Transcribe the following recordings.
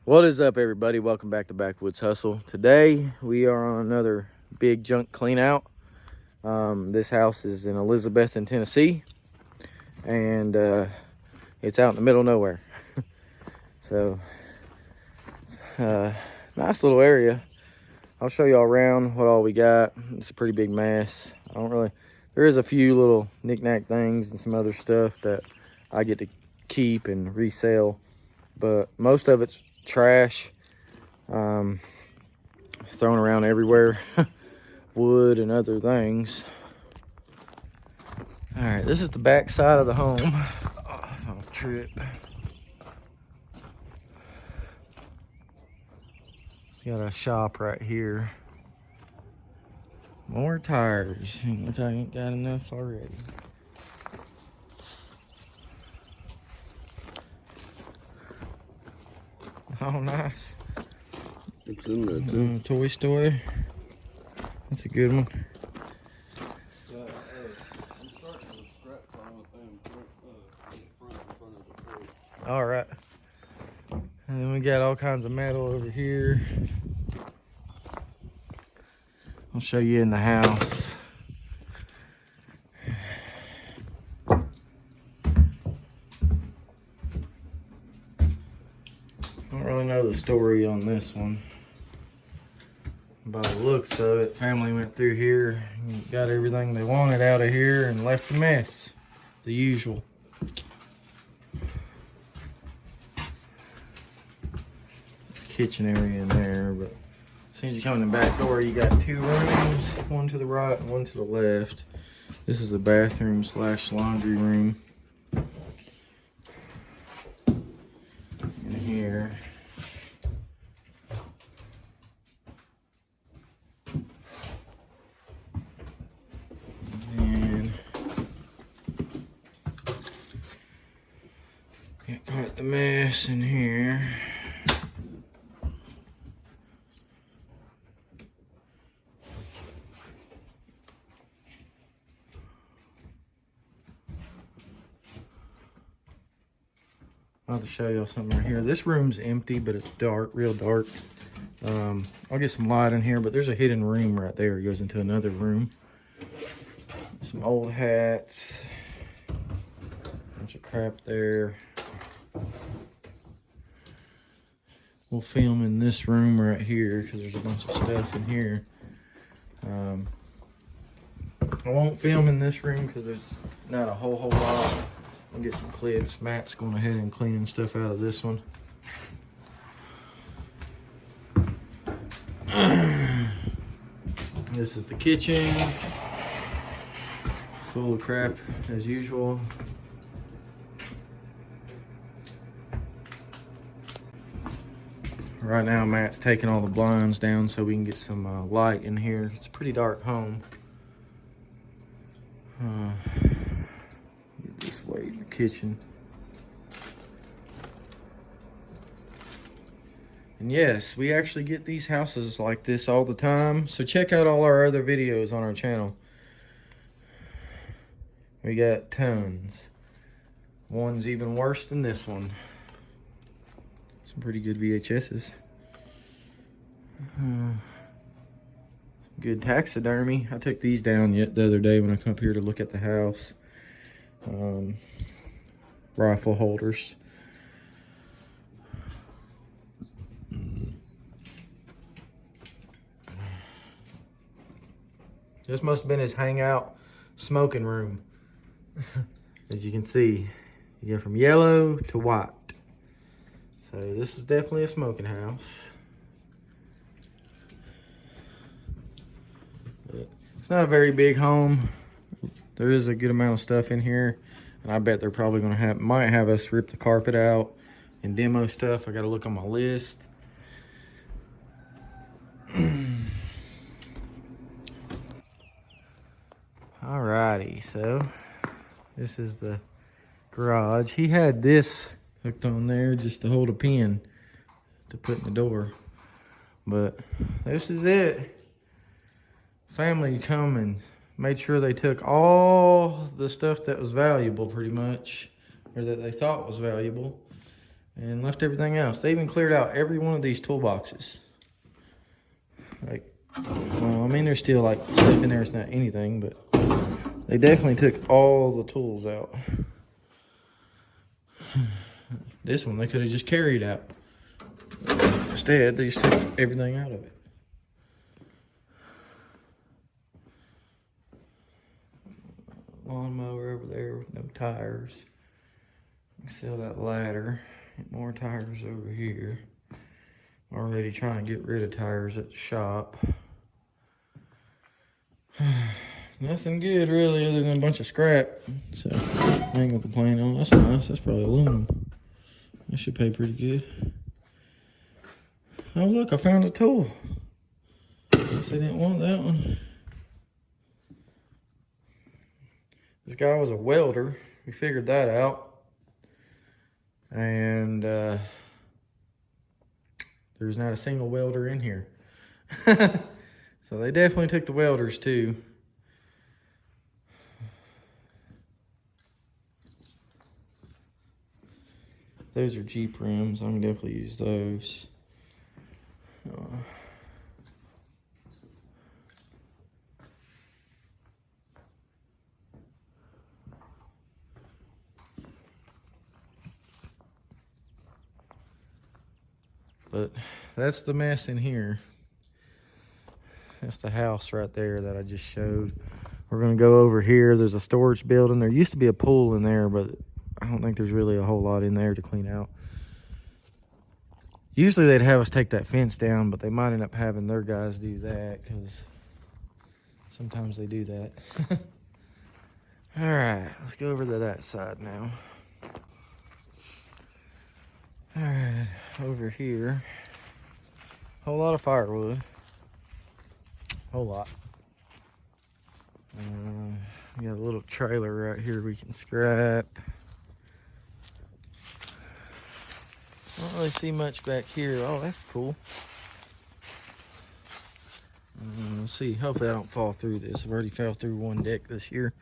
What is up, everybody? Welcome back to Backwoods Hustle. Today we are on another big junk clean out. This house is in Elizabeth, in Tennessee, and it's out in the middle of nowhere. So, nice little area. I'll show y'all around what all we got. It's a pretty big mess. There is a few little knick-knack things and some other stuff that I get to keep and resell, but most of it's trash, thrown around everywhere. Wood and other things. All right, this is the back side of the home. Oh, don't trip. It's got a shop right here. More tires. I ain't got enough already. Oh, nice. It's in there too. Toy Story. That's a good one. I'm starting with a strap car with them front of the porch. All right. And then we got all kinds of metal over here. I'll show you in the house. I don't really know the story on this one. By the looks of it, family went through here and got everything they wanted out of here and left a mess. The usual. There's a kitchen area in there, but as soon as you come in the back door, you got two rooms, one to the right and one to the left. This is a bathroom / laundry room. In here. And got quite the mess in here. I'll just show y'all something right here. This room's empty, but it's dark, real dark. I'll get some light in here, but there's a hidden room right there. It goes into another room. Some old hats. Bunch of crap there. We'll film in this room right here because there's a bunch of stuff in here. I won't film in this room because there's not a whole lot. I'll get some clips. Matt's going ahead and cleaning stuff out of this one. This is the kitchen. Full of crap as usual. Right now Matt's taking all the blinds down so we can get some light in here. It's a pretty dark home. Get this way in the kitchen. And yes, we actually get these houses like this all the time. So check out all our other videos on our channel. We got tons. One's even worse than this one. Some pretty good VHSs. Good taxidermy. I took these down the other day when I come up here to look at the house. Rifle holders. This must have been his hangout smoking room. As you can see, you go from yellow to white. So this was definitely a smoking house. But it's not a very big home. There is a good amount of stuff in here, and I bet they're probably gonna might have us rip the carpet out and demo stuff. I gotta look on my list. Alrighty, so this is the garage. He had this hooked on there just to hold a pin to put in the door. But this is it. Family come and made sure they took all the stuff that was valuable pretty much, or that they thought was valuable, and left everything else. They even cleared out every one of these toolboxes. Like, well, I mean, there's still like stuff in there. It's not anything, but they definitely took all the tools out. This one they could have just carried out. Instead, they just took everything out of it. Lawnmower over there with no tires. Sell that ladder. Get more tires over here. Already trying to get rid of tires at the shop. Nothing good really other than a bunch of scrap. So I ain't gonna complain. Oh, that's nice. That's probably aluminum. That should pay pretty good. Oh look, I found a tool. Guess they didn't want that one. This guy was a welder. We figured that out. And there's not a single welder in here. So they definitely took the welders too. Those are Jeep rims. I can definitely use those. But that's the mess in here. That's the house right there that I just showed. We're gonna go over here. There's a storage building. There used to be a pool in there, but I don't think there's really a whole lot in there to clean out. Usually they'd have us take that fence down, but they might end up having their guys do that because sometimes they do that. All right, let's go over to that side now. All right, over here, whole lot of firewood. Whole lot. We got a little trailer right here we can scrap. Don't really see much back here. Oh, that's cool. Let's see. Hopefully I don't fall through this. I've already fell through one deck this year.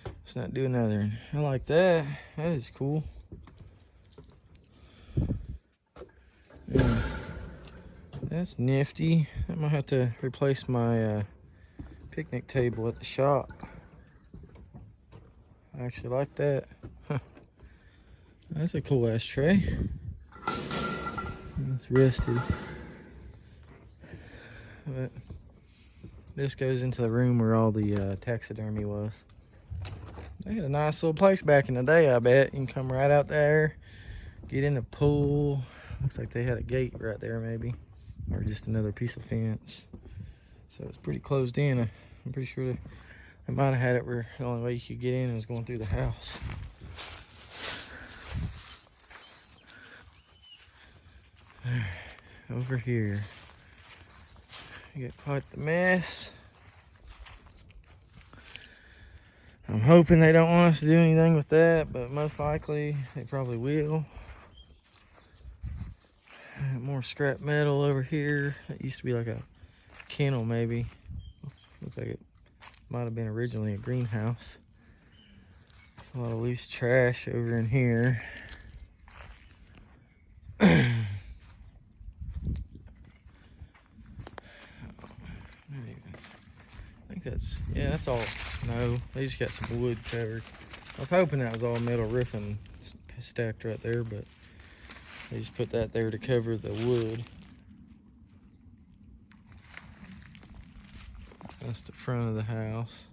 Let's not do another. I like that. That is cool. Yeah. That's nifty. I might have to replace my picnic table at the shop. I actually like that. Huh. That's a cool ass tray. It's rusted. But this goes into the room where all the taxidermy was. They had a nice little place back in the day, I bet. You can come right out there, get in the pool. Looks like they had a gate right there maybe. Or just another piece of fence. So it's pretty closed in. I'm pretty sure they might have had it where the only way you could get in was going through the house. Over here, you got quite the mess. I'm hoping they don't want us to do anything with that, but most likely they probably will. More scrap metal over here. That used to be like a kennel maybe. Looks like it might have been originally a greenhouse. A lot of loose trash over in here. I think that's, yeah, that's all. No, they just got some wood covered. I was hoping that was all metal roofing stacked right there, but they just put that there to cover the wood. That's the front of the house.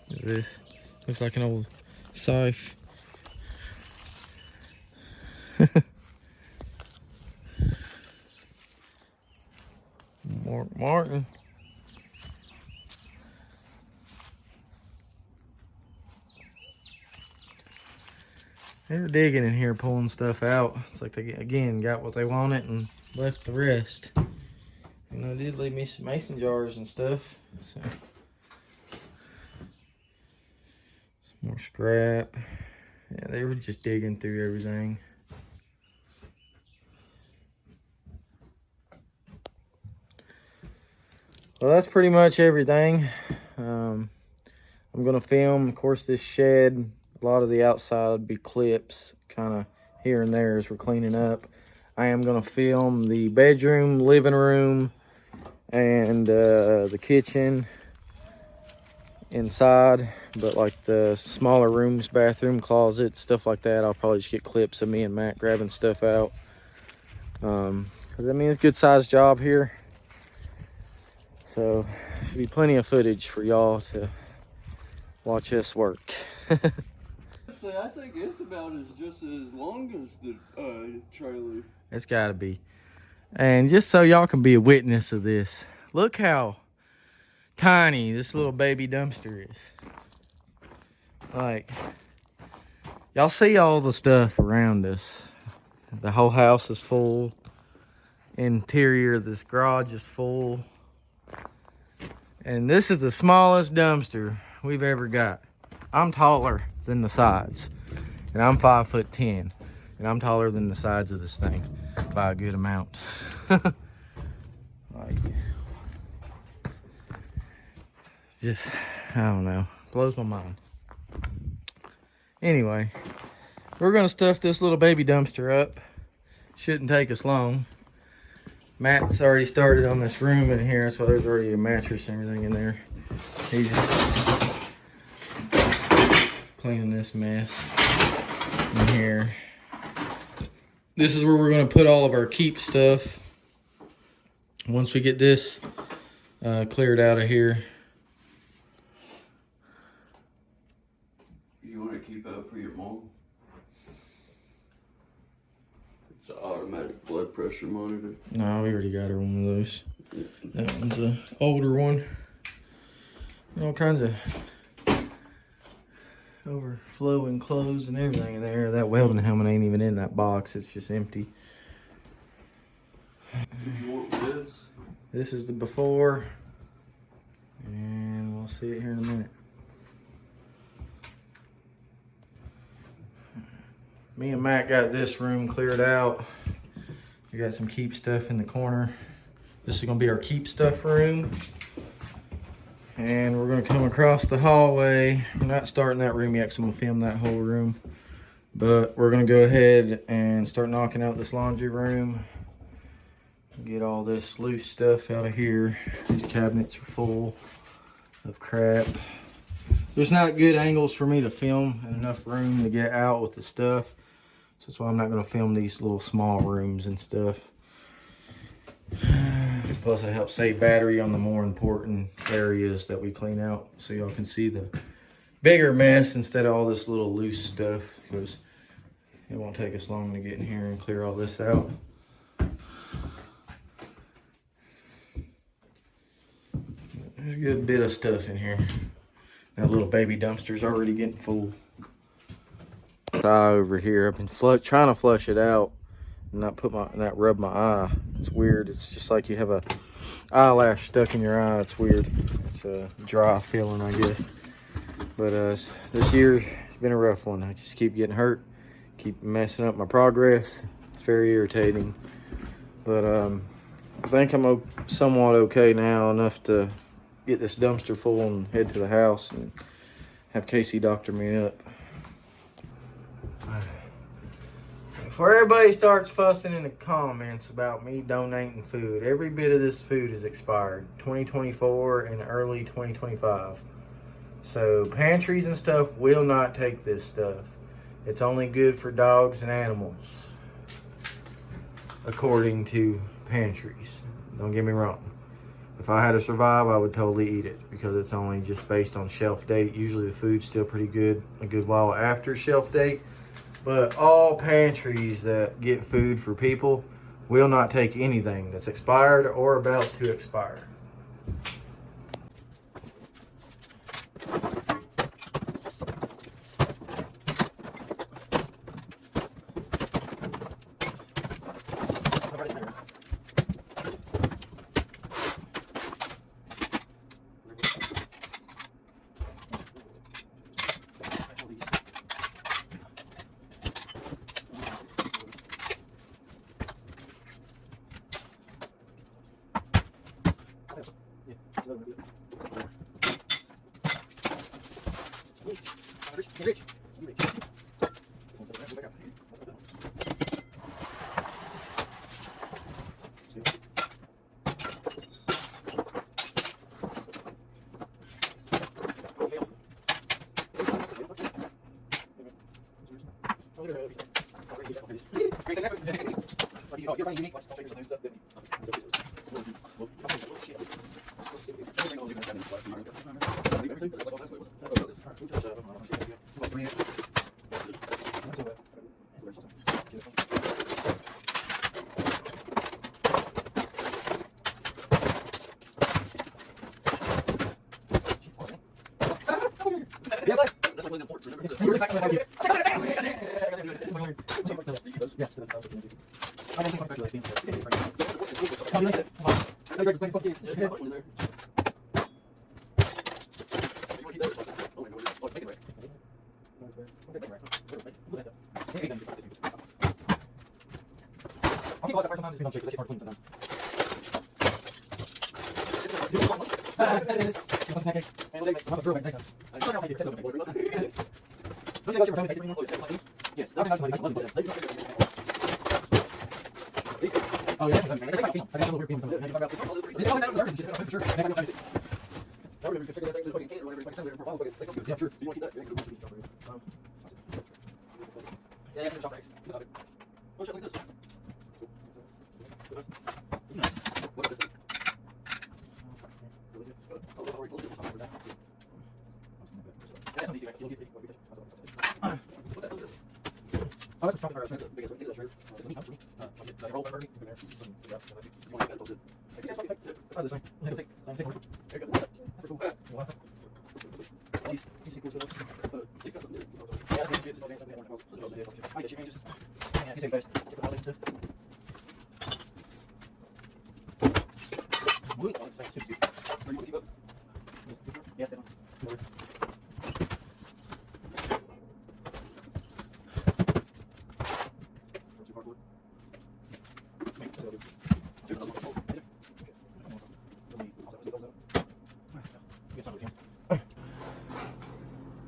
Look at this. Looks like an old scythe. Martin. They were digging in here, pulling stuff out. It's like they, again, got what they wanted and left the rest. And I did leave me some mason jars and stuff. So. Some more scrap. Yeah, they were just digging through everything. Well, that's pretty much everything. I'm gonna film, of course, this shed. A lot of the outside would be clips, kind of here and there as we're cleaning up. I am gonna film the bedroom, living room, and the kitchen inside, but like the smaller rooms, bathroom, closet, stuff like that, I'll probably just get clips of me and Matt grabbing stuff out. Because I mean, it's a good sized job here, so should be plenty of footage for y'all to watch us work. I think it's about just as long as the trailer. It's gotta be. And just so y'all can be a witness of this, look how tiny this little baby dumpster is. Like, y'all see all the stuff around us. The whole house is full. Interior of this garage is full. And this is the smallest dumpster we've ever got. I'm taller than the sides, and I'm 5'10", and I'm taller than the sides of this thing by a good amount. Like, just, I don't know, blows my mind. Anyway, we're gonna stuff this little baby dumpster up. Shouldn't take us long. Matt's already started on this room in here, so there's already a mattress and everything in there. He's cleaning this mess in here. This is where we're going to put all of our keep stuff once we get this cleared out of here. You want to keep up for your mom? It's an automatic blood pressure monitor. No, we already got her one of those. That one's an older one. All kinds of overflowing clothes and everything in there. That welding helmet ain't even in that box. It's just empty. You want this? This is the before. And we'll see it here in a minute. Me and Matt got this room cleared out. We got some keep stuff in the corner. This is gonna be our keep stuff room. And we're gonna come across the hallway. We're not starting that room yet, so I'm gonna film that whole room. But we're gonna go ahead and start knocking out this laundry room. Get all this loose stuff out of here. These cabinets are full of crap. There's not good angles for me to film and enough room to get out with the stuff. So that's why I'm not gonna film these little small rooms and stuff. Plus it helps save battery on the more important areas that we clean out, so y'all can see the bigger mess instead of all this little loose stuff, because it won't take us long to get in here and clear all this out. There's a good bit of stuff in here. That little baby dumpster's already getting full. Eye over here, I've been trying to flush it out and not rub my eye. It's weird. It's just like you have a eyelash stuck in your eye. It's weird. It's a dry feeling, I guess. But this year has been a rough one. I just keep getting hurt, keep messing up my progress. It's very irritating. But I think I'm somewhat okay now, enough to get this dumpster full and head to the house and have Casey doctor me up. Before everybody starts fussing in the comments about me donating food, every bit of this food is expired. 2024 and early 2025. So pantries and stuff will not take this stuff. It's only good for dogs and animals, according to pantries. Don't get me wrong. If I had to survive, I would totally eat it, because it's only just based on shelf date. Usually the food's still pretty good a good while after shelf date. But all pantries that get food for people will not take anything that's expired or about to expire.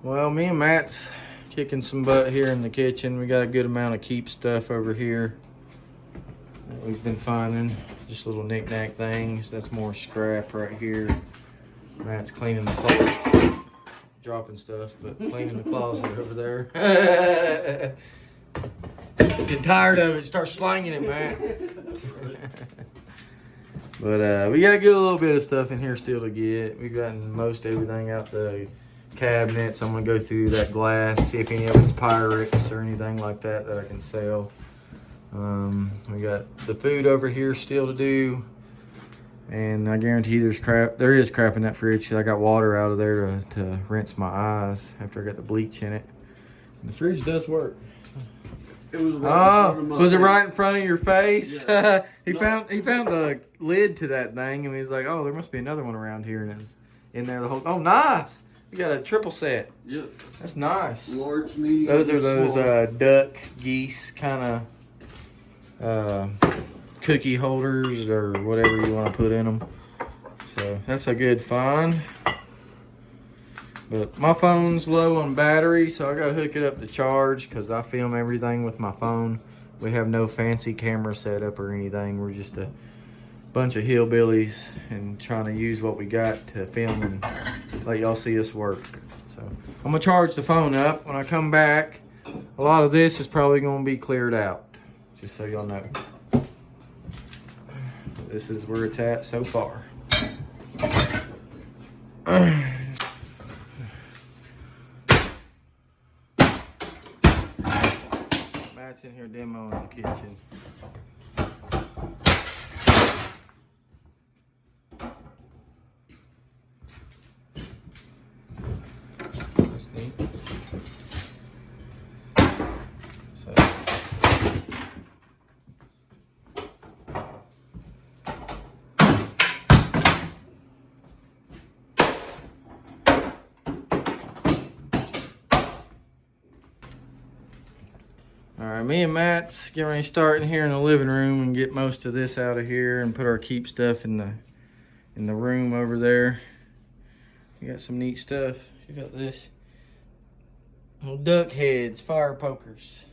Well, me and Matt's kicking some butt here in the kitchen. We got a good amount of keep stuff over here that we've been finding. Just little knick-knack things. That's more scrap right here. Matt's cleaning the closet, dropping stuff, but cleaning the closet over there. Get tired of it, start slanging it, Matt. But we got a good little bit of stuff in here still to get. We've gotten most everything out the cabinets. I'm gonna go through that glass, see if any of it's Pyrex or anything like that that I can sell. We got the food over here still to do, and I guarantee there is crap in that fridge because I got water out of there to rinse my eyes after I got the bleach in it. And the fridge does work. It was right in front of your face? Yeah. He found the lid to that thing, and he was like, "Oh, there must be another one around here," and it was in there the whole. Oh, nice! We got a triple set. Yep. That's nice. Large, medium. Those are those small. duck geese kind of cookie holders or whatever you want to put in them. So that's a good find. But my phone's low on battery, so I gotta hook it up to charge because I film everything with my phone. We have no fancy camera setup or anything. We're just a bunch of hillbillies and trying to use what we got to film and let y'all see us work. So I'm gonna charge the phone up. When I come back, a lot of this is probably gonna be cleared out, just so y'all know. This is where it's at so far. Matt's in here demoing the kitchen. That's neat. Alright, me and Matt's getting ready to start in here in the living room and get most of this out of here and put our keep stuff in the room over there. We got some neat stuff. You got this Little duck heads, fire pokers.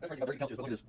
That's right, you got 30 couches, but look at this.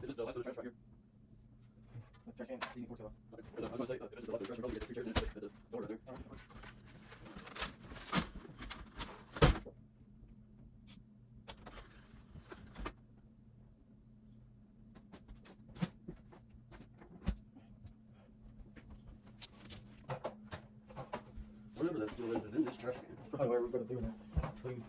Is this the last of the trash right here? Trash can, you can force it off. Okay. I was gonna say, if this is the last of the trash, we'll probably get the 3 chairs in at the door right there. Whatever that still is in this trash can. Probably what we're gonna do now. Food.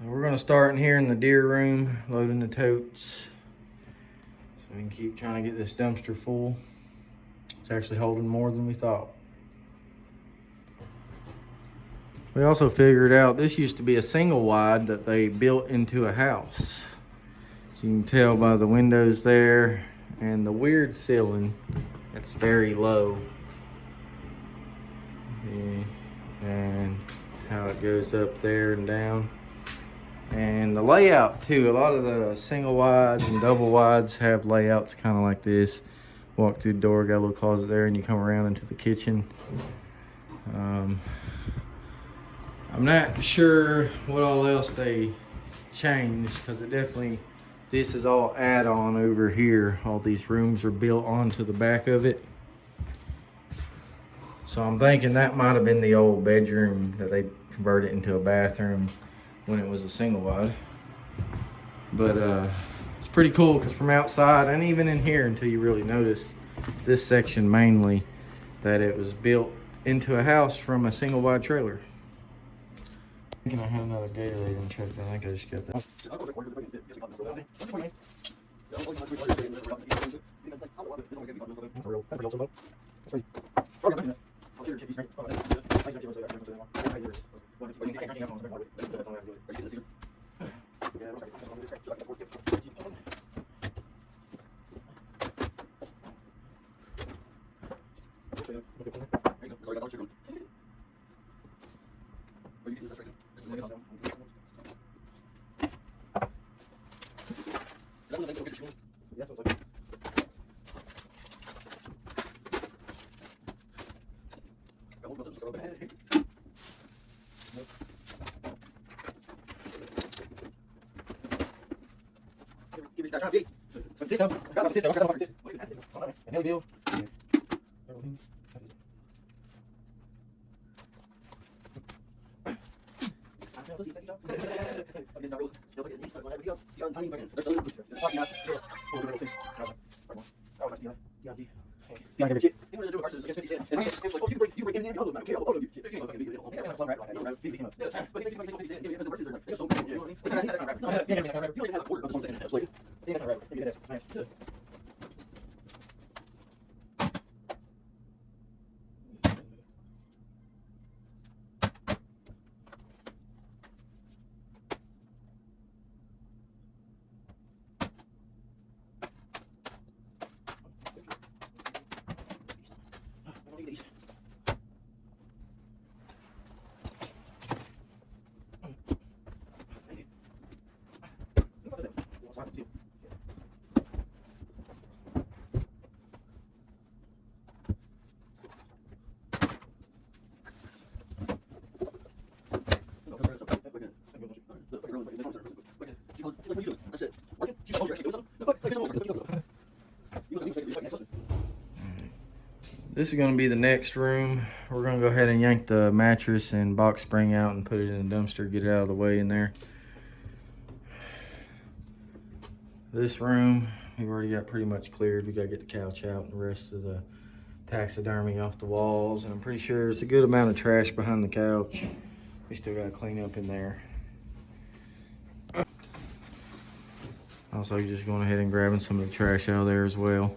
We're gonna start in here in the deer room, loading the totes. So we can keep trying to get this dumpster full. It's actually holding more than we thought. We also figured out this used to be a single wide that they built into a house. So you can tell by the windows there and the weird ceiling, it's very low. And how it goes up there and down. And the layout too, a lot of the single wides and double wides have layouts kind of like this. Walk through the door, got a little closet there, and you come around into the kitchen. I'm not sure what all else they changed, because it definitely, this is all add-on over here. All these rooms are built onto the back of it. So I'm thinking that might have been the old bedroom that they converted into a bathroom when it was a single wide. But it's pretty cool, because from outside and even in here, until you really notice this section mainly, that it was built into a house from a single wide trailer. I think I had another Gatorade in check. I think I just got that. This is going to be the next room. We're going to go ahead and yank the mattress and box spring out and put it in the dumpster, get it out of the way in there. This room, we've already got pretty much cleared. We got to get the couch out and the rest of the taxidermy off the walls. And I'm pretty sure it's a good amount of trash behind the couch. We still got to clean up in there. Also, just going ahead and grabbing some of the trash out of there as well.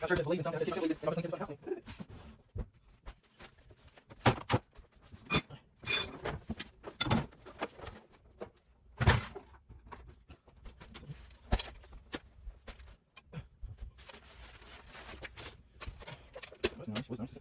Not sure if it's believing something. I said, believe it. I'm thinking something else. Was nice.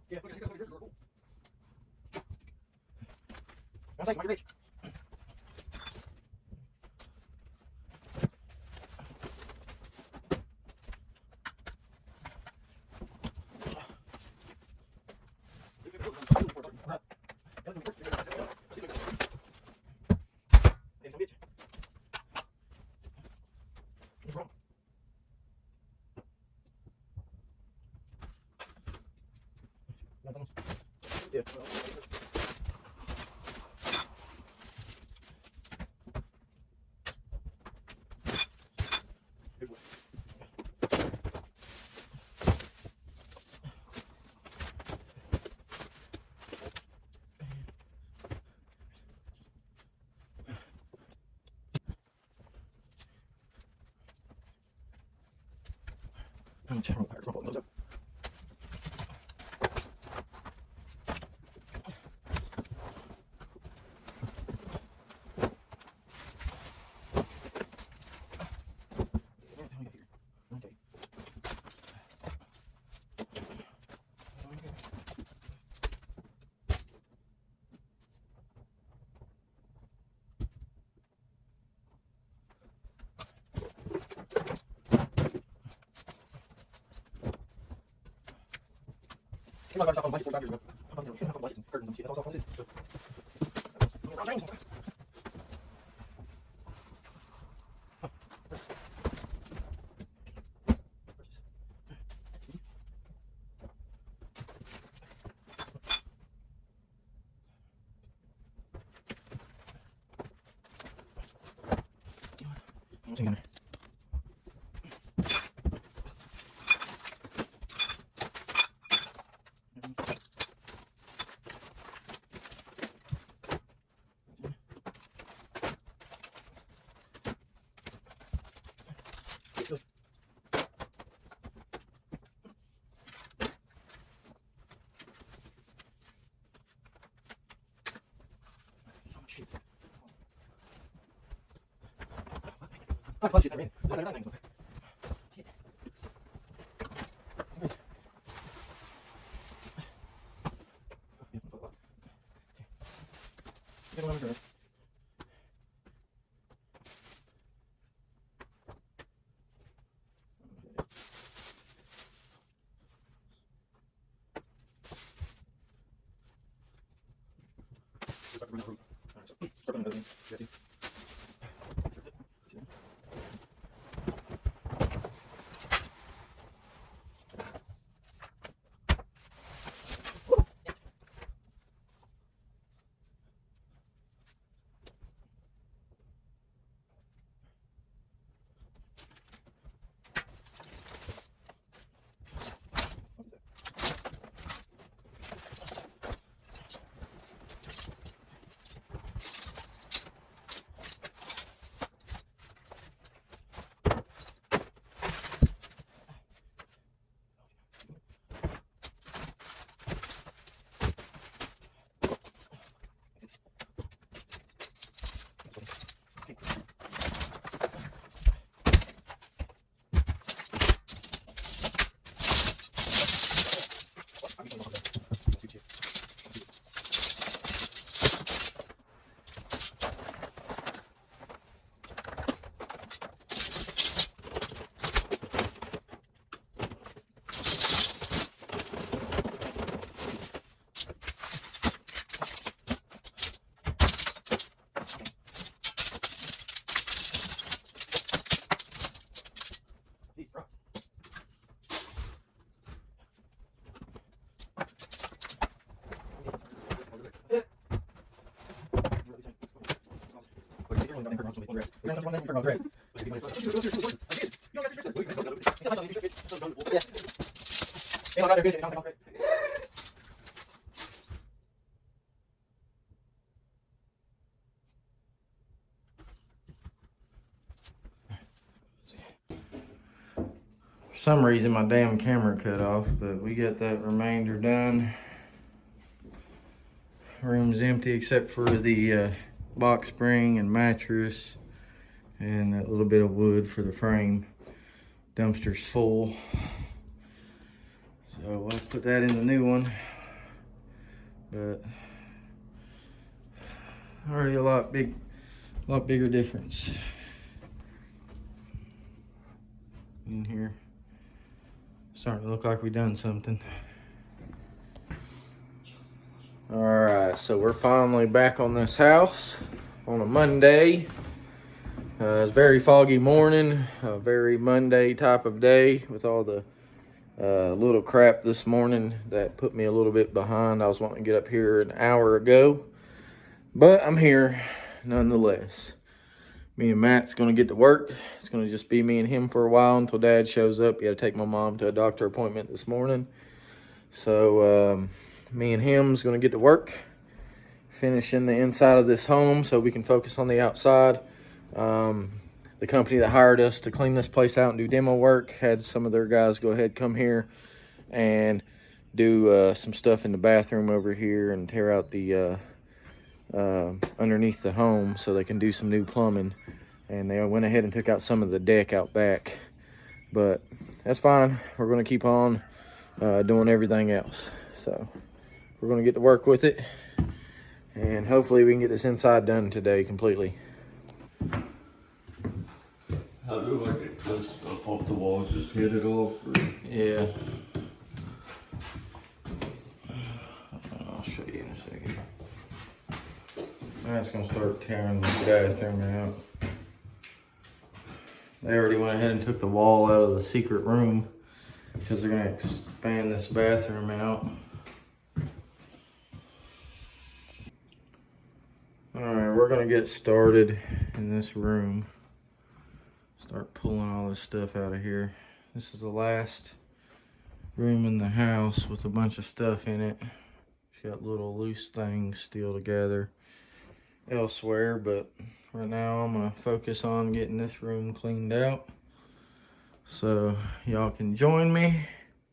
Yeah. I was like, might be rich. Yeah. I'm checking my packs. I'm pulling those up. Okay. I got myself on blankets 45 years ago. I'm fucking blankets and curtains and shit. That's all cell phones is. Ron James. What's in there? Fuck, punches, I mean. They're not things. Shit. Get one over. For some reason my damn camera cut off, but we got that remainder done. Room's empty except for the box spring and mattress and that little bit of wood for the frame. Dumpster's full, so we'll put that in the new one. But already a lot bigger difference in here. Starting to look like we done something. All right, so we're finally back on this house on a Monday. It's a very foggy morning, a very Monday type of day with all the little crap this morning that put me a little bit behind. I was wanting to get up here an hour ago, but I'm here nonetheless. Me and Matt's gonna get to work. It's gonna just be me and him for a while until Dad shows up. He had to take my mom to a doctor appointment this morning. So me and him's gonna get to work, finishing the inside of this home so we can focus on the outside. The company that hired us to clean this place out and do demo work had some of their guys go ahead, come here and do some stuff in the bathroom over here and tear out the underneath the home so they can do some new plumbing. And they went ahead and took out some of the deck out back, but that's fine. We're going to keep on doing everything else. So we're going to get to work with it, and hopefully we can get this inside done today completely. How do I get this stuff off the wall? Just hit it off? Or? Yeah. I'll show you in a second. I'm just gonna start tearing the bathroom out. They already went ahead and took the wall out of the secret room because they're gonna expand this bathroom out. All right, we're gonna get started in this room. Start pulling all this stuff out of here. This is the last room in the house with a bunch of stuff in it. It's got little loose things still together elsewhere, but right now I'm gonna focus on getting this room cleaned out so y'all can join me.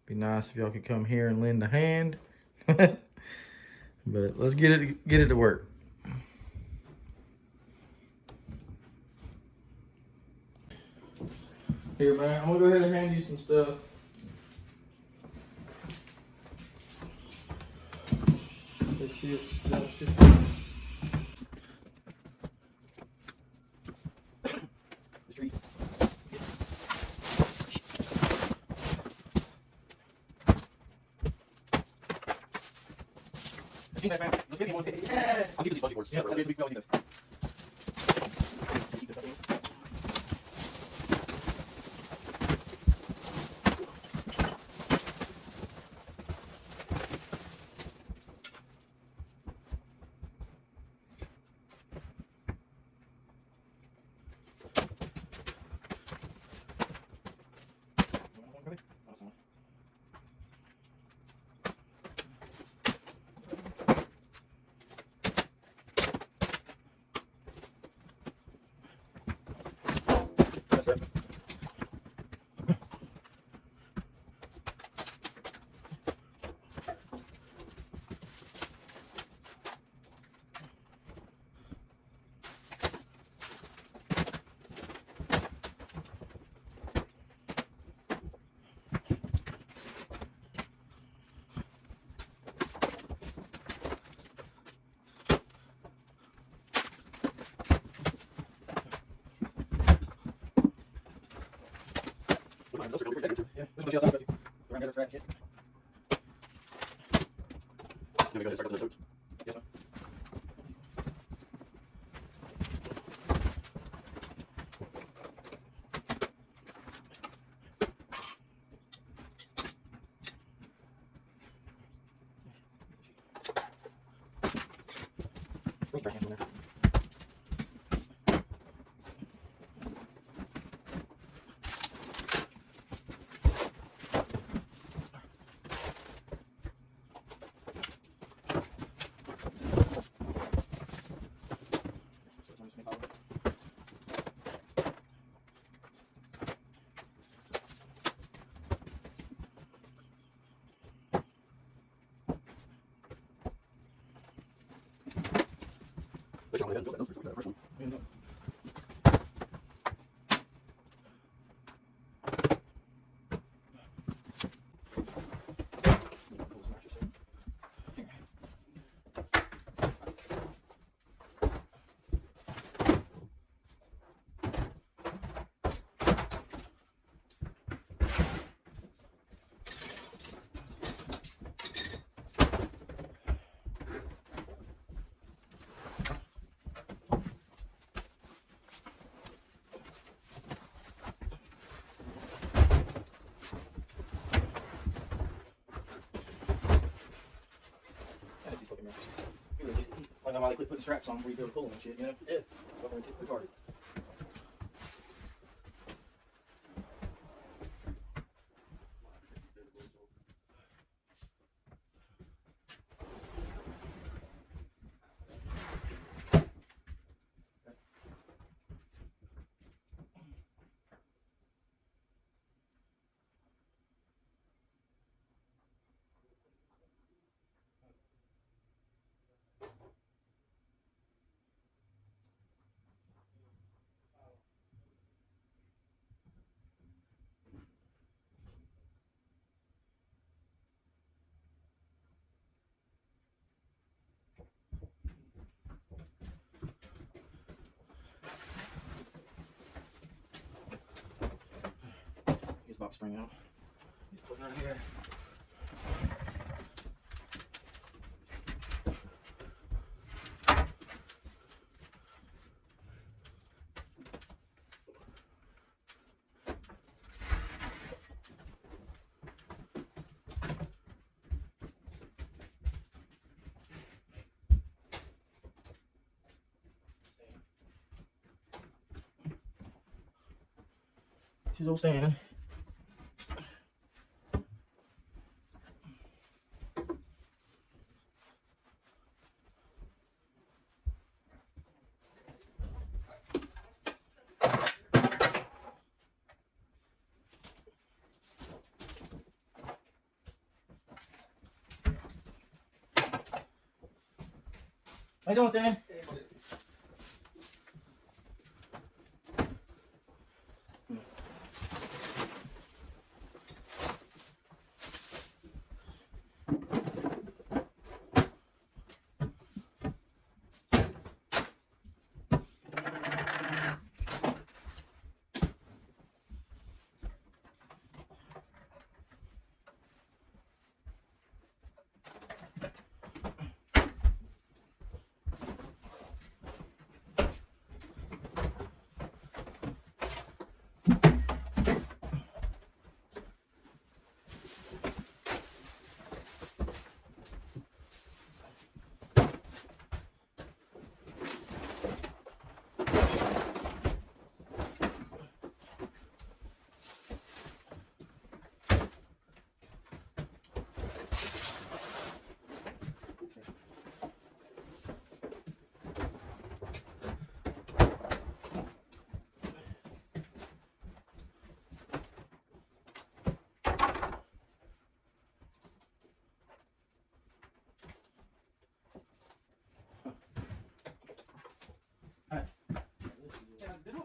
Be nice if y'all could come here and lend a hand. But let's get it to work. Here, man, I'm gonna go ahead and hand you some stuff. This shit, dumpster. I'll give you these fuzzy boards. Yeah, I'll give you these. That's right. Yeah, there's much else I've got you. Around here, that's right, shit. Then we go ahead and start with those notes. Yes, sir. Where's the trash can in there? But y'all hadn't built that dumpster, so we got the first one. Like why they quit putting straps on where you be able to pull them and shit, you know? Yeah. Fucking retarded. Here's box spring out. Put it out of here. His old stand. How you doing, Stan?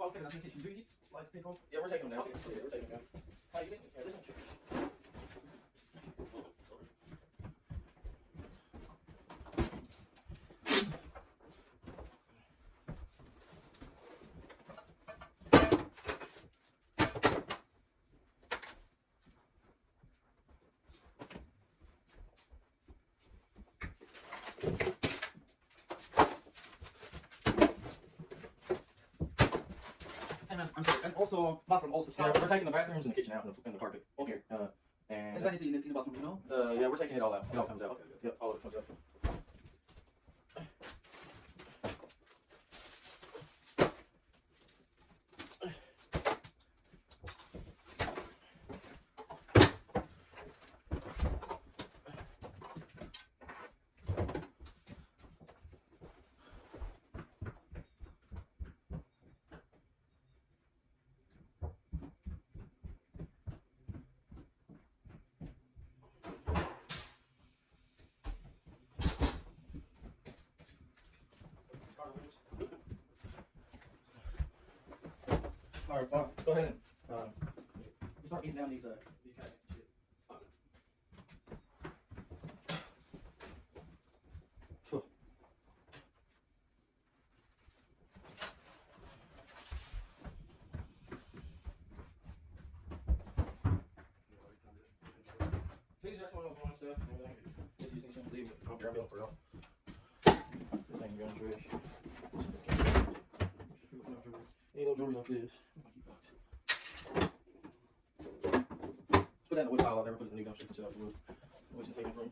Okay, that's in the kitchen. Do you need like take off? Yeah, we're taking them down. Okay. Yeah, we're taking them down. How you doing? Yeah, this one. I'm sorry, and also bathroom also. Yeah, we're taking the bathrooms and the kitchen out and the carpet. Okay. And vanity in the bathroom, you know? Yeah, we're taking it all out. It all comes out. Okay. Yep, all of it comes out. All right, well, go ahead and start getting down these cabinets and shit. Phew. Please, that's one of the stuff and everything. Just using something to leave it. I'll grab it up for y'all. This thing going trash. Any little jewelry like this. Put that in the wood pile out there. Put it in the new dumpster and set out the wood. Wasn't taking room.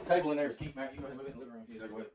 Table in there is keep, Matt. You go ahead and move it in the living room. You go ahead.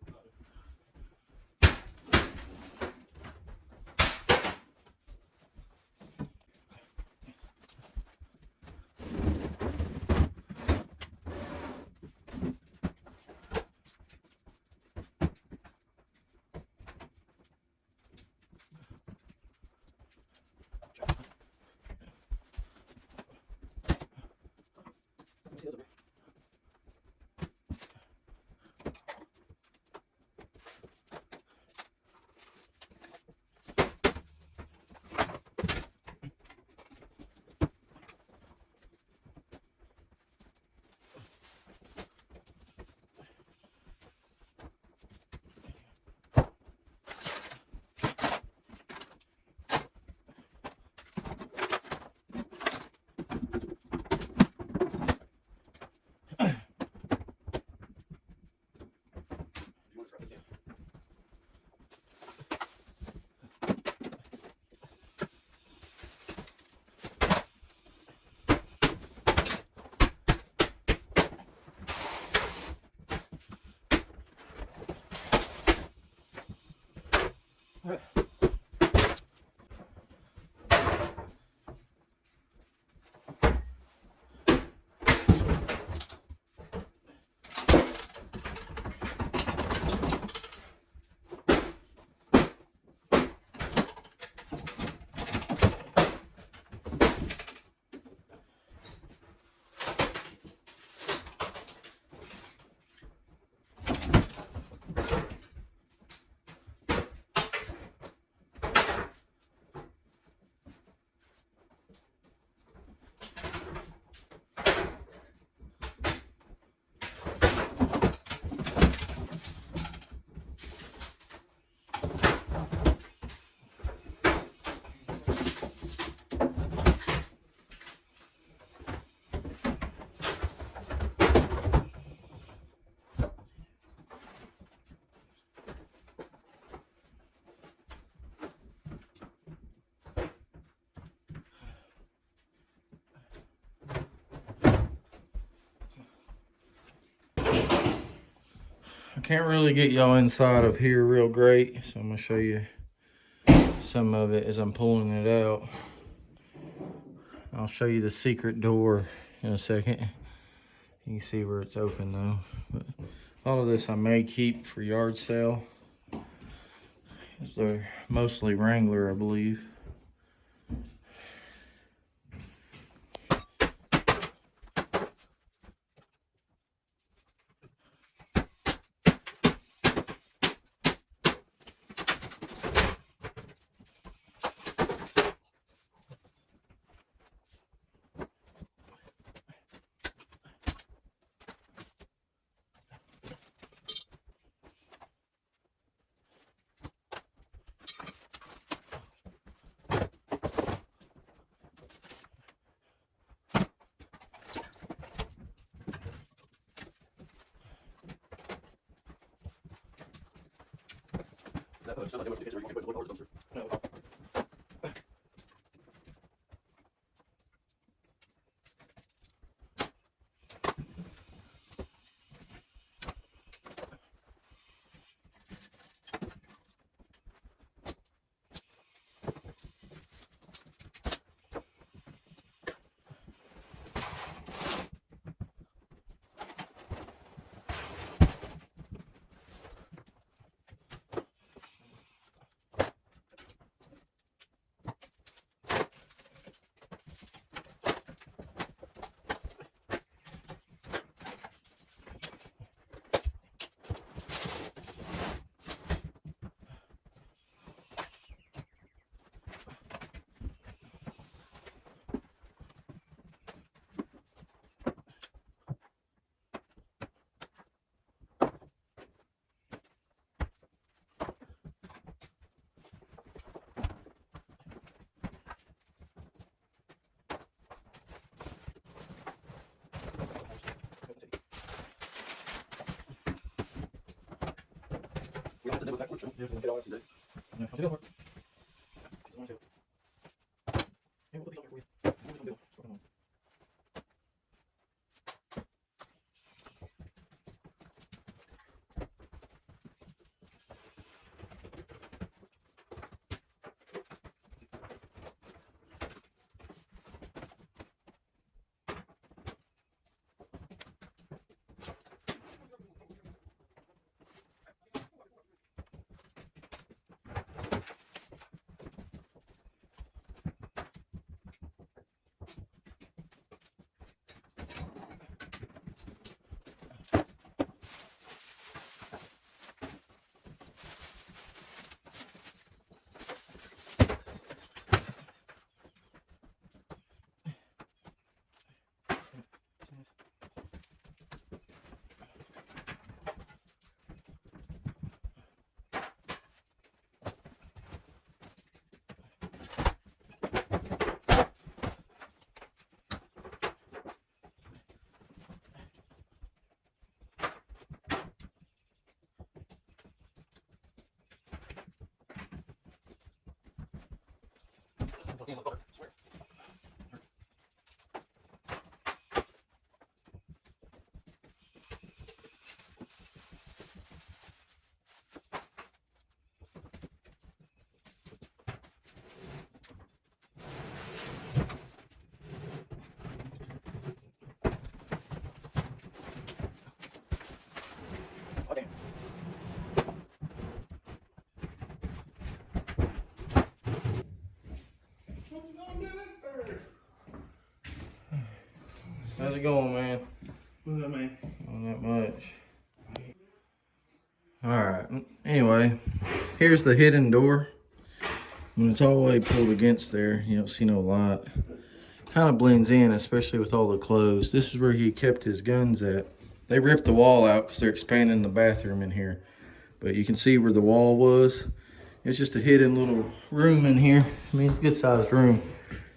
I can't really get y'all inside of here real great, so I'm gonna show you some of it as I'm pulling it out. I'll show you the secret door in a second. You can see where it's open though. But all of this I may keep for yard sale. They're mostly Wrangler, I believe. Yeah, we'll get all that today. Yeah, I'll take it over. Yeah, we'll put these on there for you. We'll do some deal. So, come on. How's it going, man? What's up, man? Not that much. Alright, anyway, here's the hidden door. When it's all the way pulled against there, you don't see no light. Kind of blends in, especially with all the clothes. This is where he kept his guns at. They ripped the wall out because they're expanding the bathroom in here. But you can see where the wall was. It's just a hidden little room in here. I mean, it's a good sized room.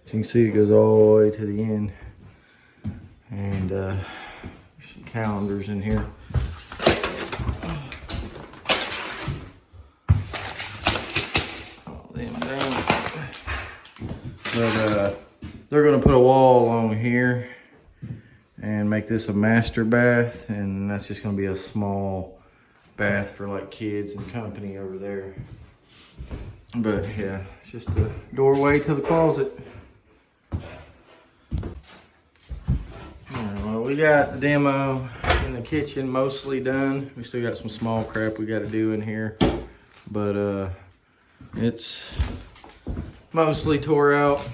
So you can see it goes all the way to the end. And there's some calendars in here. All them down. But they're gonna put a wall along here and make this a master bath, and that's just gonna be a small bath for like kids and company over there. But yeah, it's just a doorway to the closet. Well, we got the demo in the kitchen mostly done. We still got some small crap we got to do in here, but it's mostly tore out.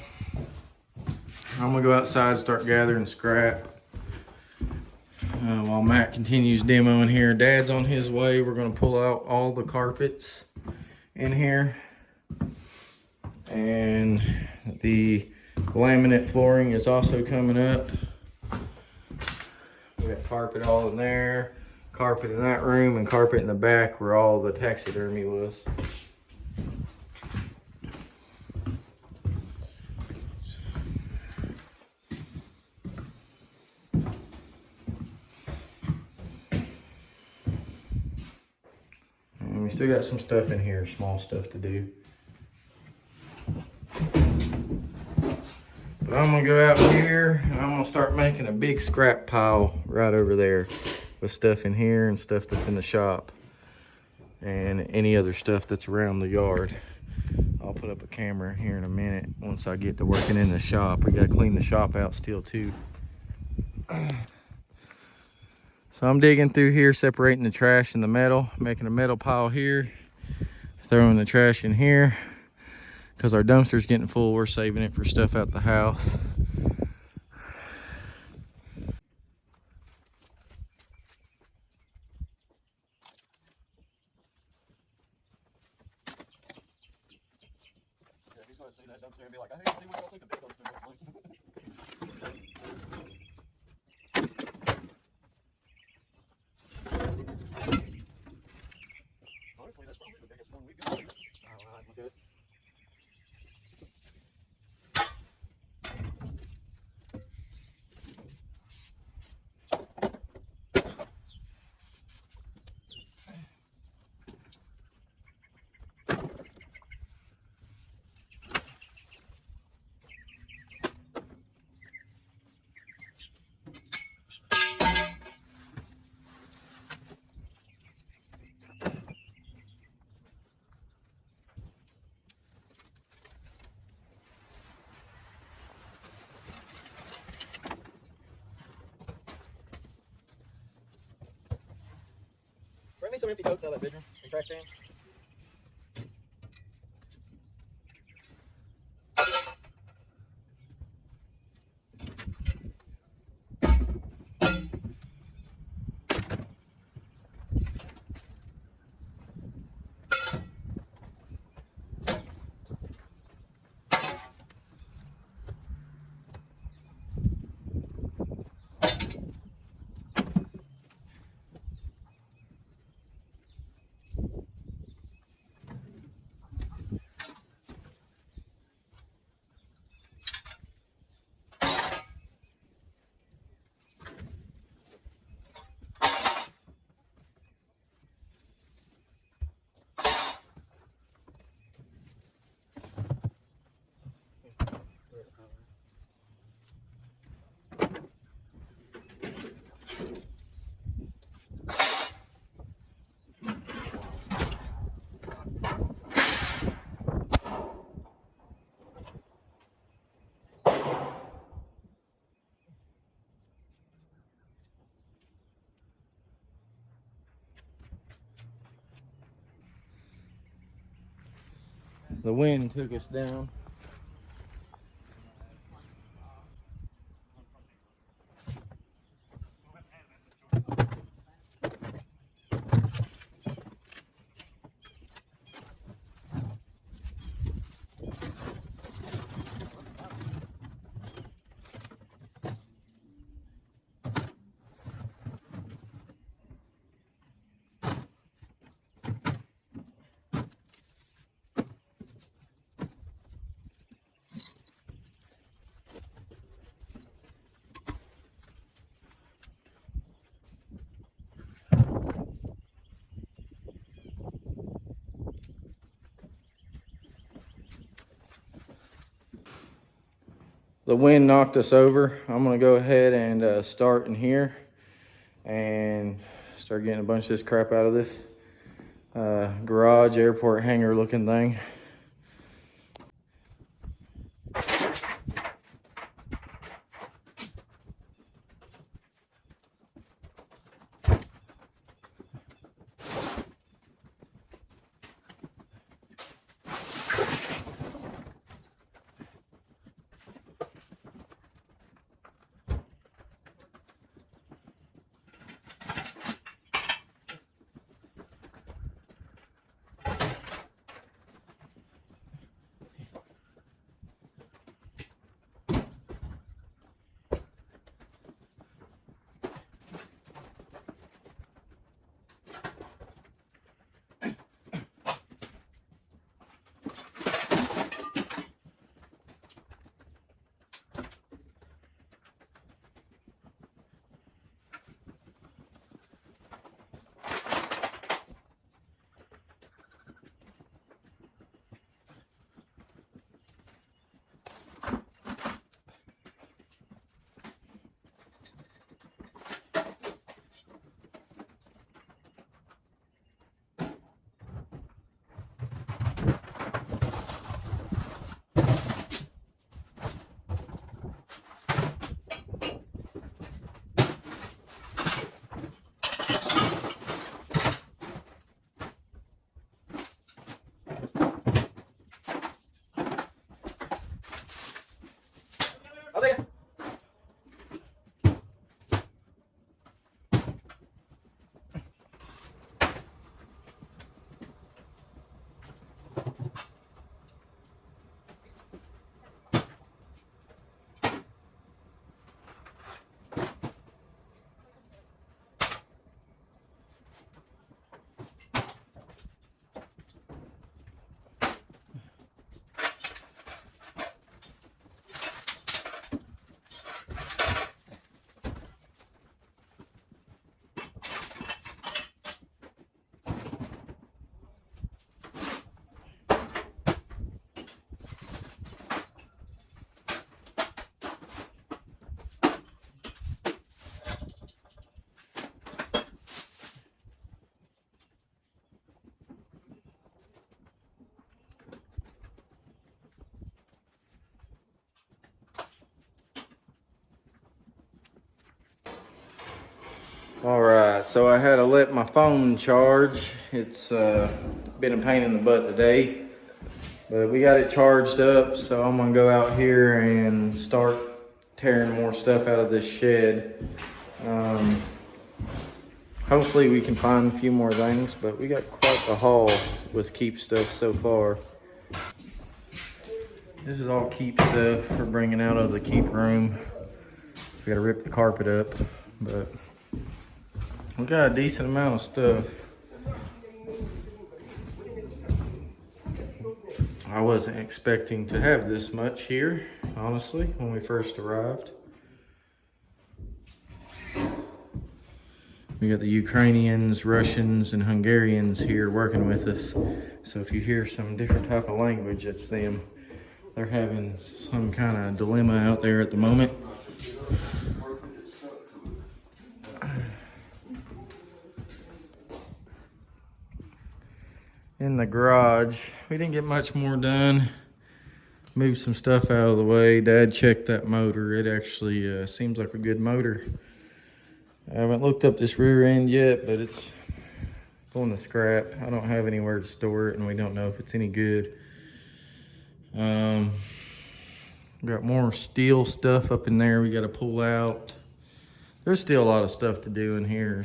I'm gonna go outside and start gathering scrap while Matt continues demoing here. Dad's on his way. We're gonna pull out all the carpets in here, and the laminate flooring is also coming up. We got carpet all in there, carpet in that room, and carpet in the back where all the taxidermy was. And we still got some stuff in here, small stuff to do. But I'm gonna go out here and I'm gonna start making a big scrap pile right over there with stuff in here and stuff that's in the shop and any other stuff that's around the yard. I'll put up a camera here in a minute once I get to working in the shop. We gotta clean the shop out still too. So I'm digging through here, separating the trash and the metal, making a metal pile here, throwing the trash in here. Because our dumpster's getting full, we're saving it for stuff out the house. Yeah, he's gonna see that dumpster and be like, "Hey, see what y'all think of this dumpster?" Honestly, that's probably the biggest one we've got. Oh, look at it. Bring me some empty totes out of that bedroom and trash can. The wind took us down. The wind knocked us over. I'm gonna go ahead and start in here and start getting a bunch of this crap out of this garage, airport hangar looking thing. I'll see ya. All right. Alright, so I had to let my phone charge. It's been a pain in the butt today. But we got it charged up, so I'm gonna go out here and start tearing more stuff out of this shed. Hopefully we can find a few more things, but we got quite the haul with keep stuff so far. This is all keep stuff we're bringing out of the keep room. We gotta rip the carpet up, but we got a decent amount of stuff. I wasn't expecting to have this much here, honestly, when we first arrived. We got the Ukrainians, Russians, and Hungarians here working with us. So if you hear some different type of language, it's them. They're having some kind of dilemma out there at the moment. In the garage, we didn't get much more done. Moved some stuff out of the way. Dad checked that motor. It actually seems like a good motor. I haven't looked up this rear end yet, but it's going to scrap. I don't have anywhere to store it, and we don't know if it's any good. Got more steel stuff up in there we got to pull out. There's still a lot of stuff to do in here.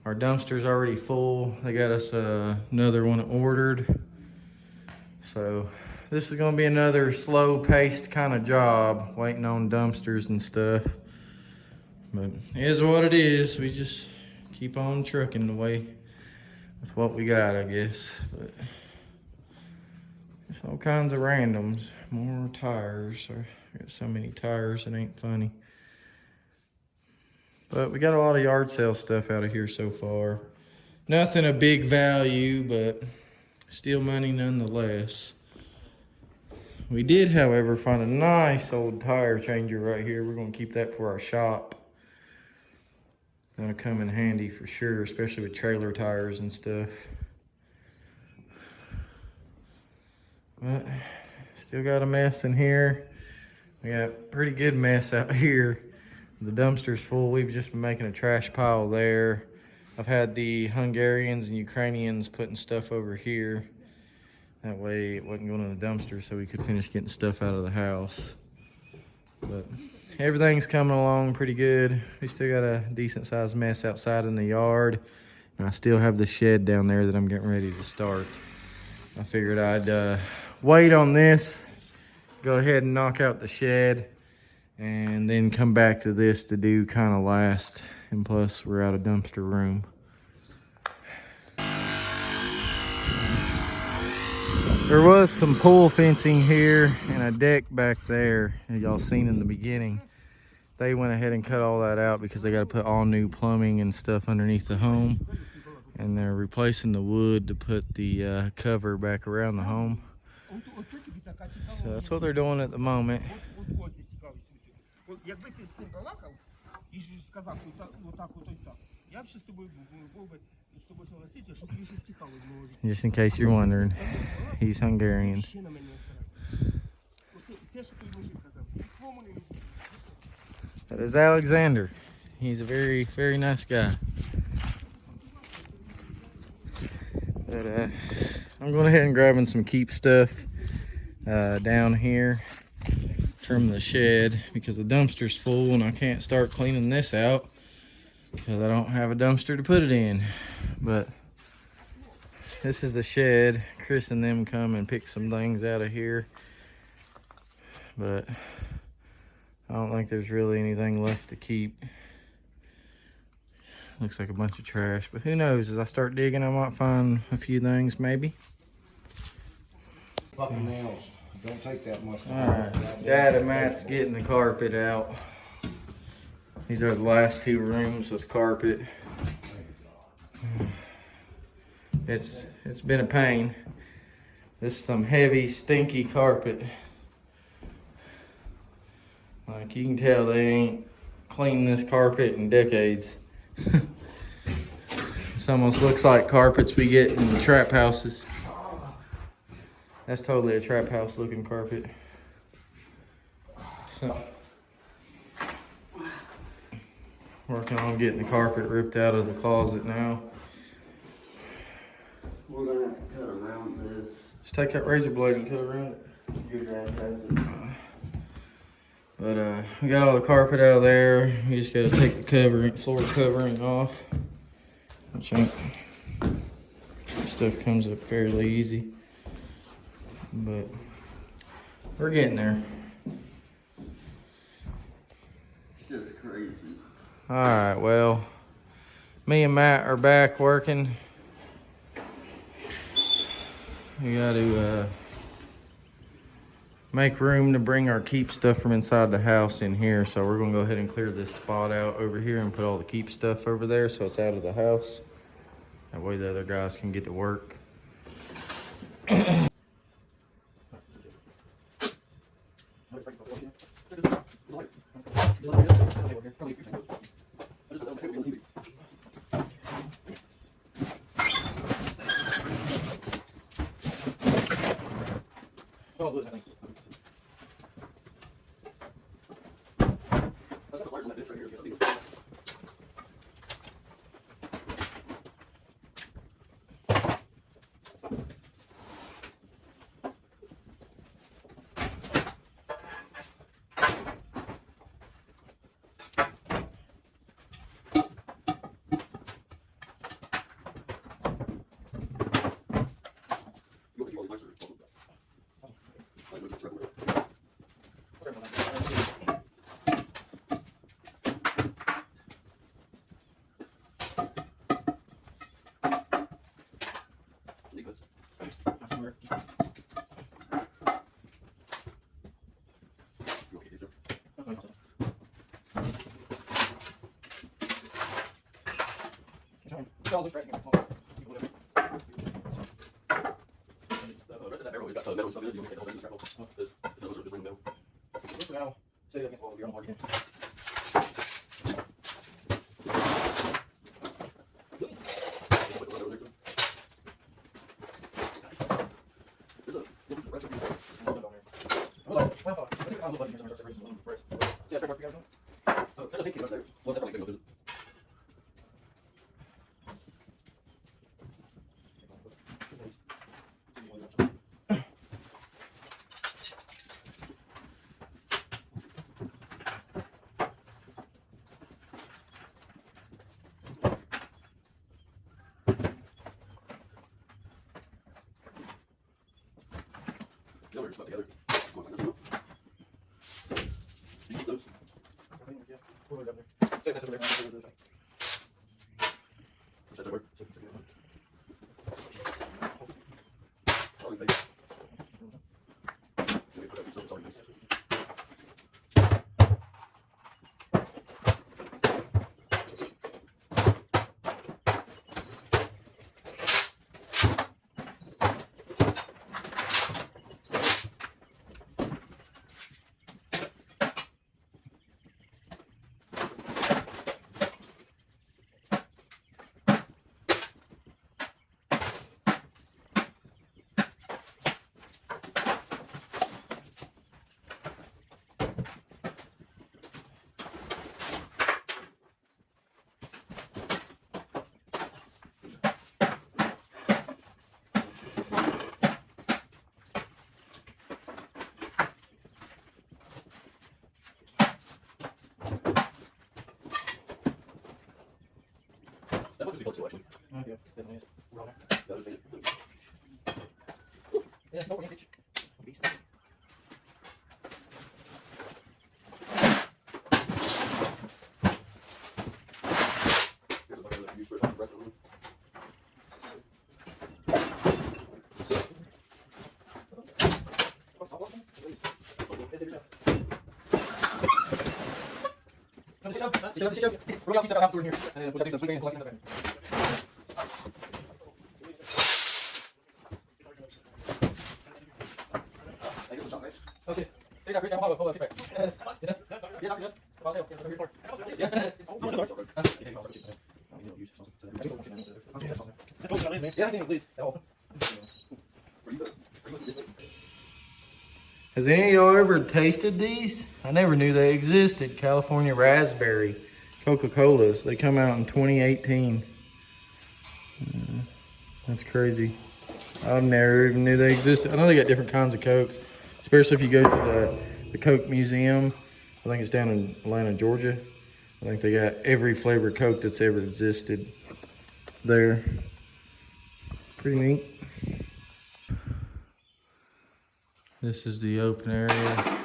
Our dumpster's already full. They got us another one ordered. So this is gonna be another slow-paced kind of job, waiting on dumpsters and stuff. But it is what it is. We just keep on trucking the way with what we got, I guess. But there's all kinds of randoms. More tires. I got so many tires, it ain't funny. But we got a lot of yard sale stuff out of here so far. Nothing of big value, but still money nonetheless. We did, however, find a nice old tire changer right here. We're gonna keep that for our shop. That'll come in handy for sure, especially with trailer tires and stuff. But still got a mess in here. We got a pretty good mess out here. The dumpster's full. We've just been making a trash pile there. I've had the Hungarians and Ukrainians putting stuff over here. That way it wasn't going in the dumpster, so we could finish getting stuff out of the house. But everything's coming along pretty good. We still got a decent sized mess outside in the yard. And I still have the shed down there that I'm getting ready to start. I figured I'd wait on this, go ahead and knock out the shed, and then come back to this to do kind of last. And plus we're out of dumpster room. There was some pole fencing here and a deck back there, as y'all seen in the beginning. They went ahead and cut all that out because they got to put all new plumbing and stuff underneath the home. And they're replacing the wood to put the cover back around the home. So that's what they're doing at the moment. Just in case you're wondering, he's Hungarian. That is Alexander. He's a very, very nice guy. But I'm going ahead and grabbing some keep stuff down here from the shed because the dumpster's full and I can't start cleaning this out because I don't have a dumpster to put it in. But this is the shed. Chris and them come and pick some things out of here, but I don't think there's really anything left to keep. Looks like a bunch of trash, but who knows? As I start digging, I might find a few things, maybe. Fucking nails. Don't take that much. Alright, Dad and Matt's getting the carpet out. These are the last two rooms with carpet. It's been a pain. This is some heavy, stinky carpet. Like you can tell they ain't cleaned this carpet in decades. This almost looks like carpets we get in trap houses. That's totally a trap house looking carpet. So Working on getting the carpet ripped out of the closet now. We're gonna have to cut around this. Just take that razor blade and cut around it. Your dad has it. But we got all the carpet out of there. We just gotta take the covering, floor covering off. Which ain't, stuff comes up fairly easy. But we're getting there. It's just crazy. Alright, well, me and Matt are back working. We gotta make room to bring our keep stuff from inside the house in here. So we're gonna go ahead and clear this spot out over here and put all the keep stuff over there so it's out of the house. That way the other guys can get to work. Has any of y'all ever tasted these? I never knew they existed. California raspberry. Coca-Colas. They come out in 2018. That's crazy. I never even knew they existed. I know they got different kinds of Cokes, especially if you go to the Coke Museum. I think it's down in Atlanta, Georgia. I think they got every flavor of Coke that's ever existed there. Pretty neat. This is the open area.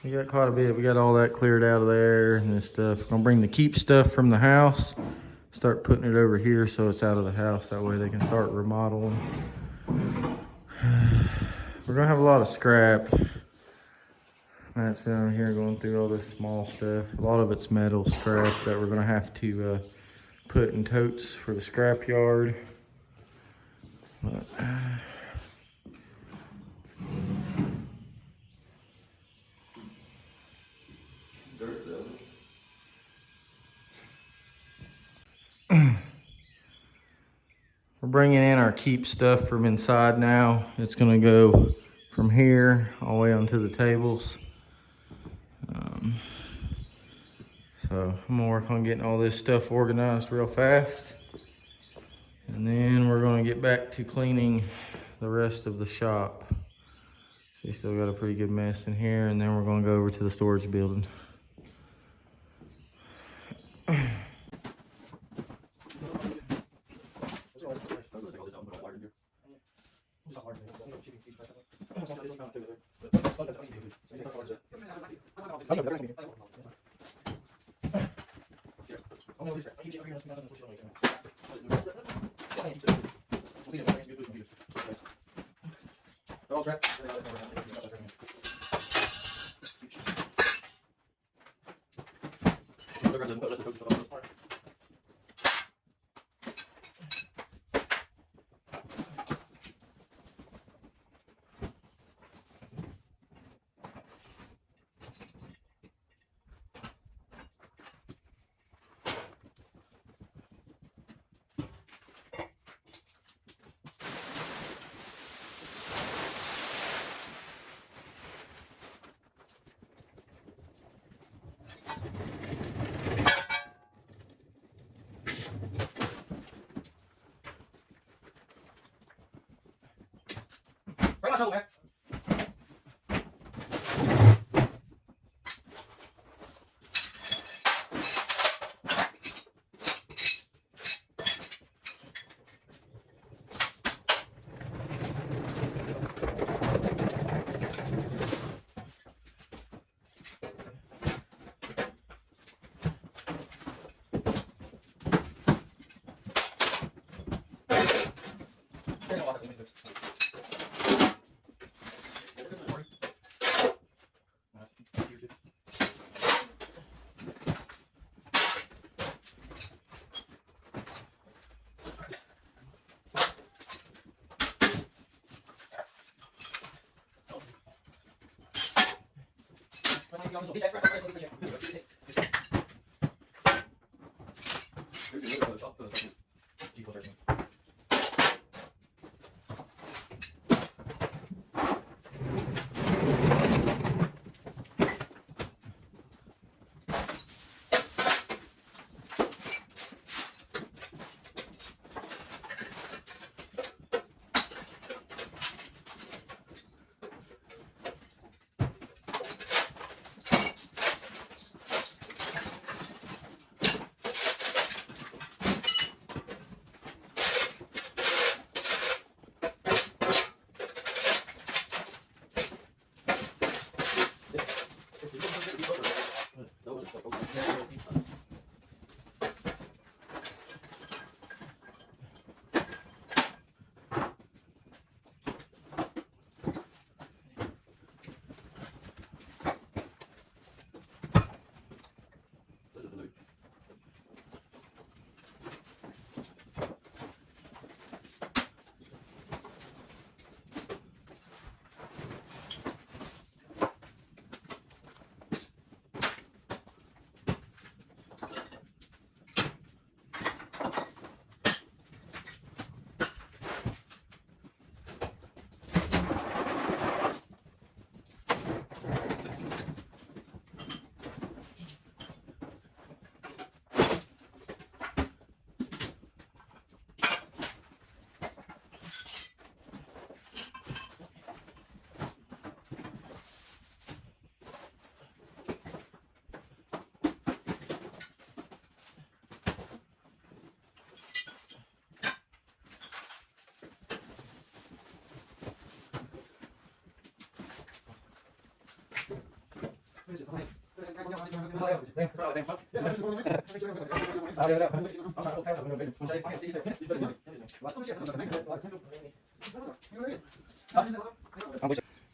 We got quite a bit. We got all that cleared out of there and this stuff. We're gonna bring the keep stuff from the house, start putting it over here so it's out of the house. That way they can start remodeling. We're gonna have a lot of scrap. Matt's been over here going through all this small stuff. A lot of it's metal scrap that we're gonna have to put in totes for the scrap yard. But, we're bringing in our keep stuff from inside now. It's gonna go from here all the way onto the tables. So I'm gonna work on getting all this stuff organized real fast. And then we're gonna get back to cleaning the rest of the shop. So you still got a pretty good mess in here, and then we're gonna go over to the storage building.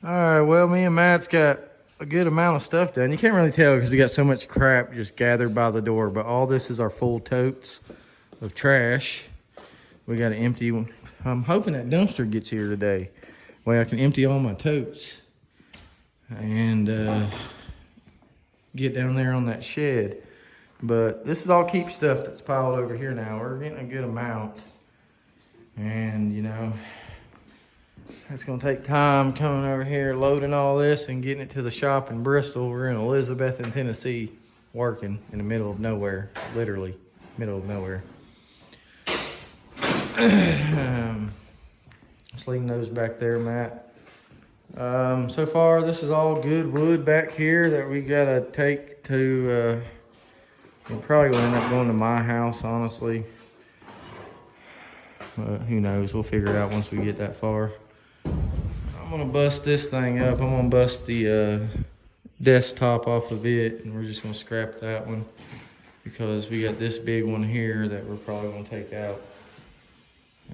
All right, well, me and Matt's got a good amount of stuff done. You can't really tell because we got so much crap just gathered by the door, but all this is our full totes of trash. We got to empty one. I'm hoping that dumpster gets here today. Way I can empty all my totes and get down there on that shed. But this is all keep stuff that's piled over here now. We're getting a good amount. And, you know, it's going to take time coming over here, loading all this and getting it to the shop in Bristol. We're in Elizabeth, Tennessee, working in the middle of nowhere, literally middle of nowhere. Just leaving those back there, Matt. So far, this is all good wood back here that we got to take to, we're probably going to end up going to my house, honestly. Who knows? We'll figure it out once we get that far. I'm gonna bust this thing up. I'm gonna bust the desktop off of it, and we're just gonna scrap that one because we got this big one here that we're probably gonna take out.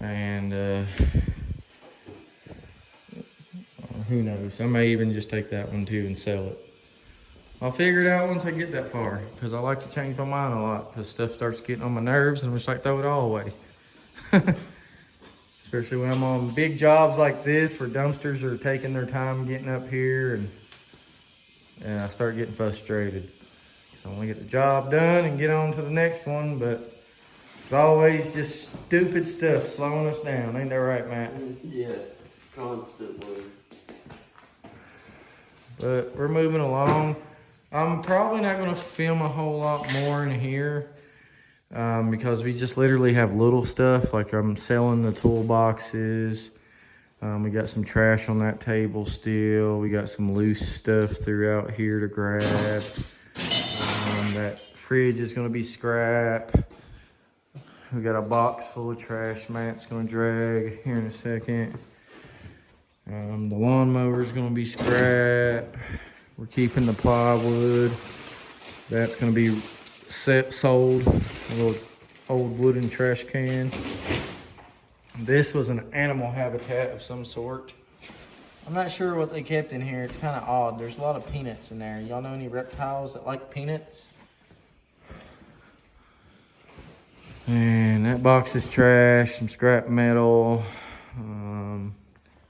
And who knows? I may even just take that one too and sell it. I'll figure it out once I get that far because I like to change my mind a lot because stuff starts getting on my nerves and I'm just like throw it all away. Especially when I'm on big jobs like this where dumpsters are taking their time getting up here and I start getting frustrated. So I want to get the job done and get on to the next one, but it's always just stupid stuff slowing us down. Ain't that right, Matt? Yeah, constantly. But we're moving along. I'm probably not going to film a whole lot more in here. Because we just literally have little stuff, like I'm selling the toolboxes. We got some trash on that table still. We got some loose stuff throughout here to grab. That fridge is going to be scrap. We got a box full of trash Matt's going to drag here in a second. The lawnmower is going to be scrap. We're keeping the plywood. That's going to be sold. A little old wooden trash can. This was an animal habitat of some sort. I'm not sure what they kept in here. It's kind of odd. There's a lot of peanuts in there. Y'all know any reptiles that like peanuts? And that box is trash, some scrap metal.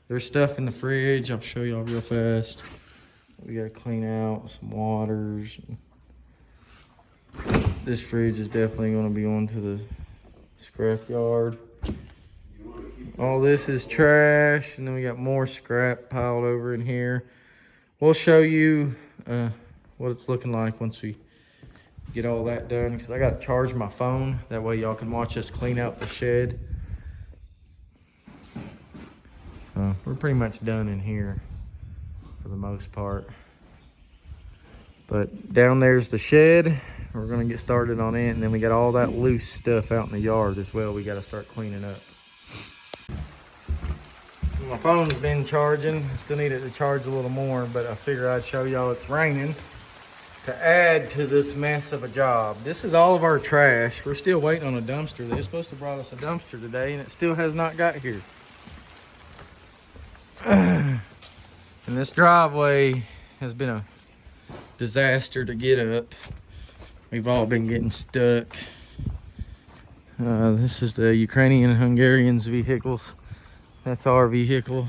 There's stuff in the fridge. I'll show y'all real fast. We gotta clean out some waters. This fridge is definitely going to be going to the scrap yard. All this is trash, and then we got more scrap piled over in here. We'll show you what it's looking like once we get all that done, because I got to charge my phone. That way y'all can watch us clean out the shed. So we're pretty much done in here for the most part. But down there's the shed. We're gonna get started on it, and then we got all that loose stuff out in the yard as well. We got to start cleaning up. My phone's been charging. I still need it to charge a little more, but I figure I'd show y'all it's raining to add to this mess of a job. This is all of our trash. We're still waiting on a dumpster. They're supposed to brought us a dumpster today, and it still has not got here. And this driveway has been a disaster to get up. We've all been getting stuck. This is the Ukrainian Hungarians' vehicles. That's our vehicle.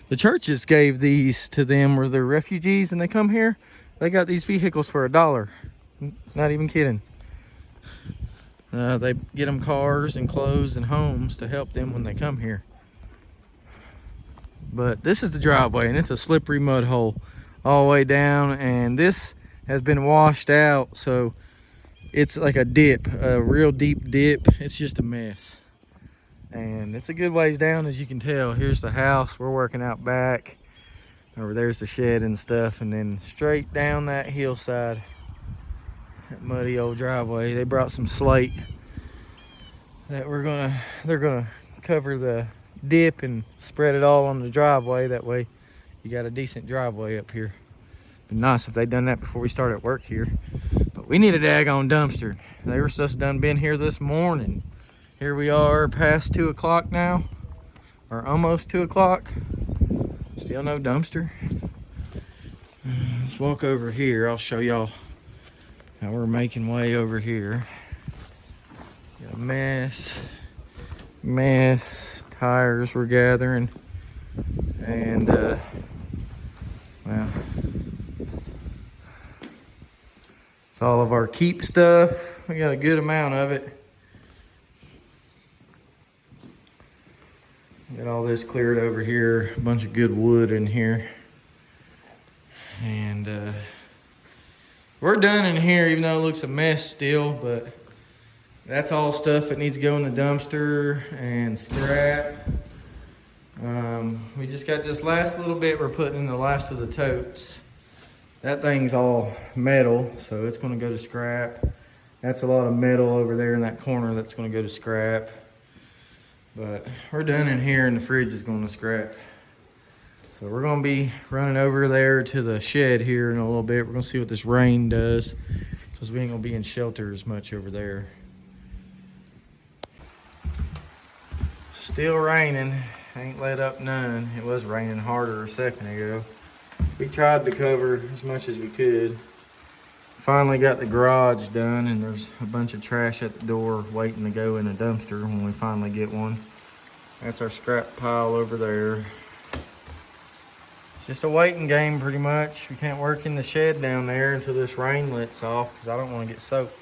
The churches gave these to them where they're refugees and they come here. They got these vehicles for $1. Not even kidding. They get them cars and clothes and homes to help them when they come here. But this is the driveway, and it's a slippery mud hole all the way down, and this has been washed out, so it's like a dip, a real deep dip. It's just a mess. And it's a good ways down, as you can tell. Here's the house. We're working out back. Over there's the shed and stuff. And then straight down that hillside, that muddy old driveway, they brought some slate that they're gonna cover the dip and spread it all on the driveway. That way you got a decent driveway up here. It'd be nice if they'd done that before we started work here. But We need a daggone dumpster. They were supposed to done been here this morning. Here we are past 2 o'clock now, or almost 2 o'clock. Still no dumpster. Let's walk over here. I'll show y'all how we're making way over here. Got a mess. Tires we're gathering. And, well, it's all of our keep stuff. We got a good amount of it. Got all this cleared over here. A bunch of good wood in here. And we're done in here, even though it looks a mess still, but that's all stuff that needs to go in the dumpster and scrap. We just got this last little bit we're putting in the last of the totes. That thing's all metal, so it's gonna go to scrap. That's a lot of metal over there in that corner that's gonna go to scrap. But we're done in here and the fridge is going to scrap. So we're going to be running over there to the shed here in a little bit. We're going to see what this rain does, because we ain't going to be in shelter as much over there. Still raining. Ain't let up none. It was raining harder a second ago. We tried to cover as much as we could. Finally got the garage done, and there's a bunch of trash at the door waiting to go in a dumpster when we finally get one. That's our scrap pile over there. It's just a waiting game pretty much. We can't work in the shed down there until this rain lets off, because I don't want to get soaked.